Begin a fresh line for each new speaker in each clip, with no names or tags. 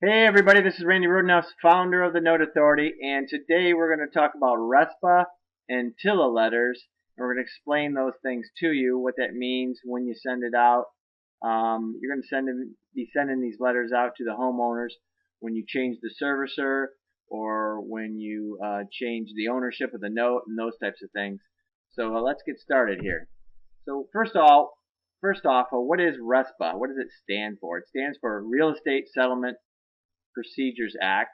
Hey everybody, this is Randy Rodenhouse, founder of the Note Authority, and today we're going to talk about RESPA and TILA letters. And we're going to explain those things to you, what that means when you send it out. You're going to be sending these letters out to the homeowners when you change the servicer or when you change the ownership of the note and those types of things. So let's get started here. So first off, what is RESPA? What does it stand for? It stands for Real Estate Settlement Procedures Act,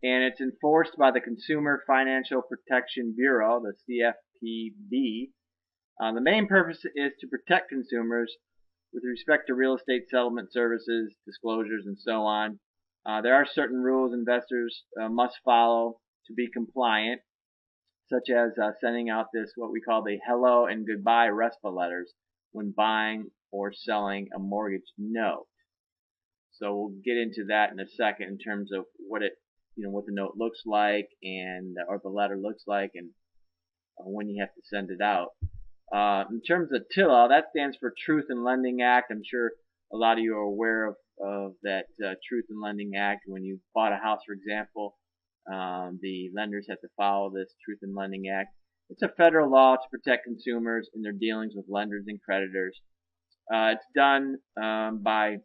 and it's enforced by the Consumer Financial Protection Bureau, the CFPB. The main purpose is to protect consumers with respect to real estate settlement services, disclosures, and so on. There are certain rules investors must follow to be compliant, such as sending out what we call the hello and goodbye RESPA letters when buying or selling a mortgage note. So we'll get into that in a second in terms of what the note looks like and or the letter looks like and when you have to send it out. In terms of TILA, that stands for Truth in Lending Act. I'm sure a lot of you are aware of that Truth in Lending Act. When you bought a house, for example, the lenders have to follow this Truth in Lending Act. It's a federal law to protect consumers in their dealings with lenders and creditors. It's done by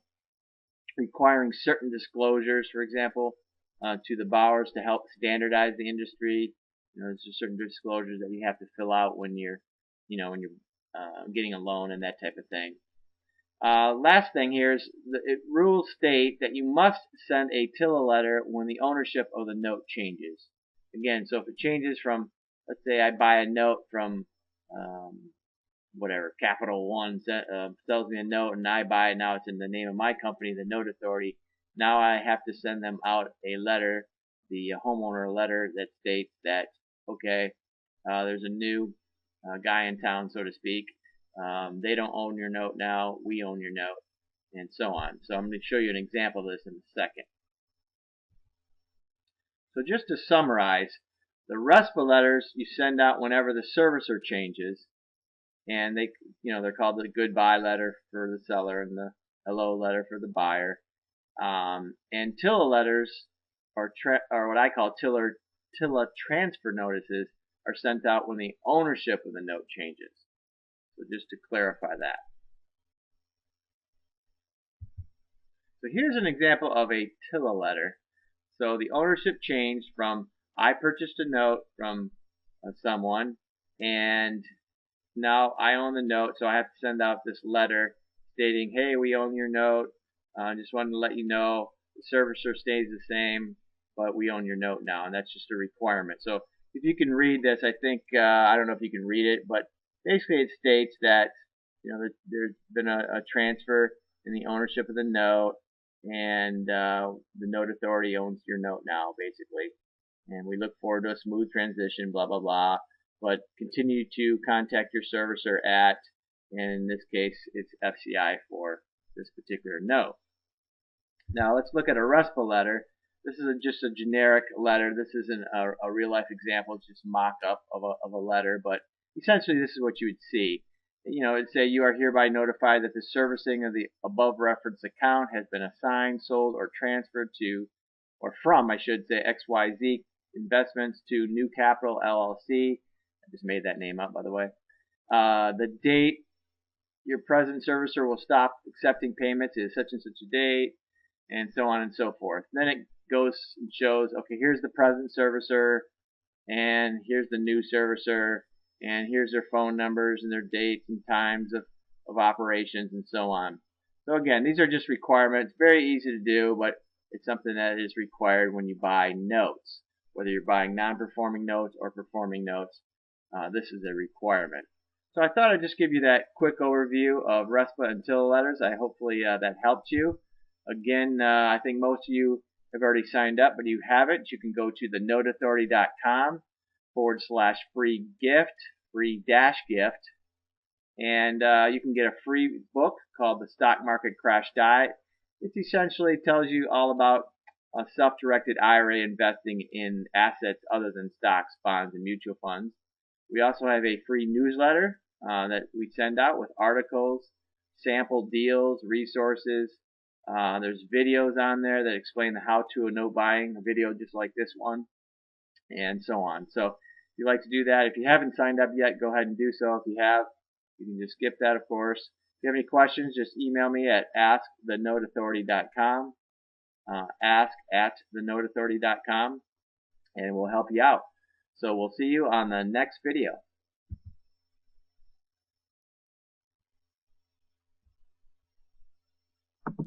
requiring certain disclosures, for example, to the borrowers to help standardize the industry. There's just certain disclosures that you have to fill out when you're getting a loan and that type of thing. Last thing here is rules state that you must send a TILA letter when the ownership of the note changes. Again, so if it changes from, let's say I buy a note from Capital One sells me a note and I buy it, now it's in the name of my company, the Note Authority. Now I have to send them out a letter, the homeowner letter that states that, okay, there's a new guy in town, so to speak. They don't own your note now, we own your note, and so on. So I'm going to show you an example of this in a second. So just to summarize, the RESPA letters you send out whenever the servicer changes, and they're called the goodbye letter for the seller and the hello letter for the buyer. And TILA letters, or what I call TILA transfer notices, are sent out when the ownership of the note changes. So just to clarify that. So here's an example of a TILA letter. So the ownership changed from I purchased a note from someone, and now I own the note, so I have to send out this letter stating, hey, we own your note. Just wanted to let you know the servicer stays the same, but we own your note now, and that's just a requirement. So if you can read this, I think, I don't know if you can read it, but basically it states that there's been a transfer in the ownership of the note, and the Note Authority owns your note now, basically. And we look forward to a smooth transition, blah, blah, blah. But continue to contact your servicer at, and in this case, it's FCI for this particular note. Now let's look at a RESPA letter. This is just a generic letter. This isn't a real-life example. It's just mock-up of a letter, but essentially this is what you would see. It'd say you are hereby notified that the servicing of the above referenced account has been assigned, sold, or transferred to, or from, I should say, XYZ Investments to New Capital LLC. I just made that name up, by the way. The date your present servicer will stop accepting payments is such and such a date, and so on and so forth. Then it goes and shows, okay, here's the present servicer, and here's the new servicer, and here's their phone numbers and their dates and times of operations and so on. So again, these are just requirements. Very easy to do, but it's something that is required when you buy notes. Whether you're buying non-performing notes or performing notes, this is a requirement. So I thought I'd just give you that quick overview of RESPA and TILA letters. Hopefully that helped you. Again, I think most of you have already signed up, but if you haven't, you can go to thenoteauthority.com/free gift, free-gift, and you can get a free book called The Stock Market Crash Diet. It essentially tells you all about self-directed IRA investing in assets other than stocks, bonds, and mutual funds. We also have a free newsletter that we send out with articles, sample deals, resources, There's videos on there that explain the how-to of note buying, a video just like this one, and so on. So if you'd like to do that, if you haven't signed up yet, go ahead and do so. If you have, you can just skip that, of course. If you have any questions, just email me at askthenoteauthority.com, ask@thenoteauthority.com, and we'll help you out. So we'll see you on the next video.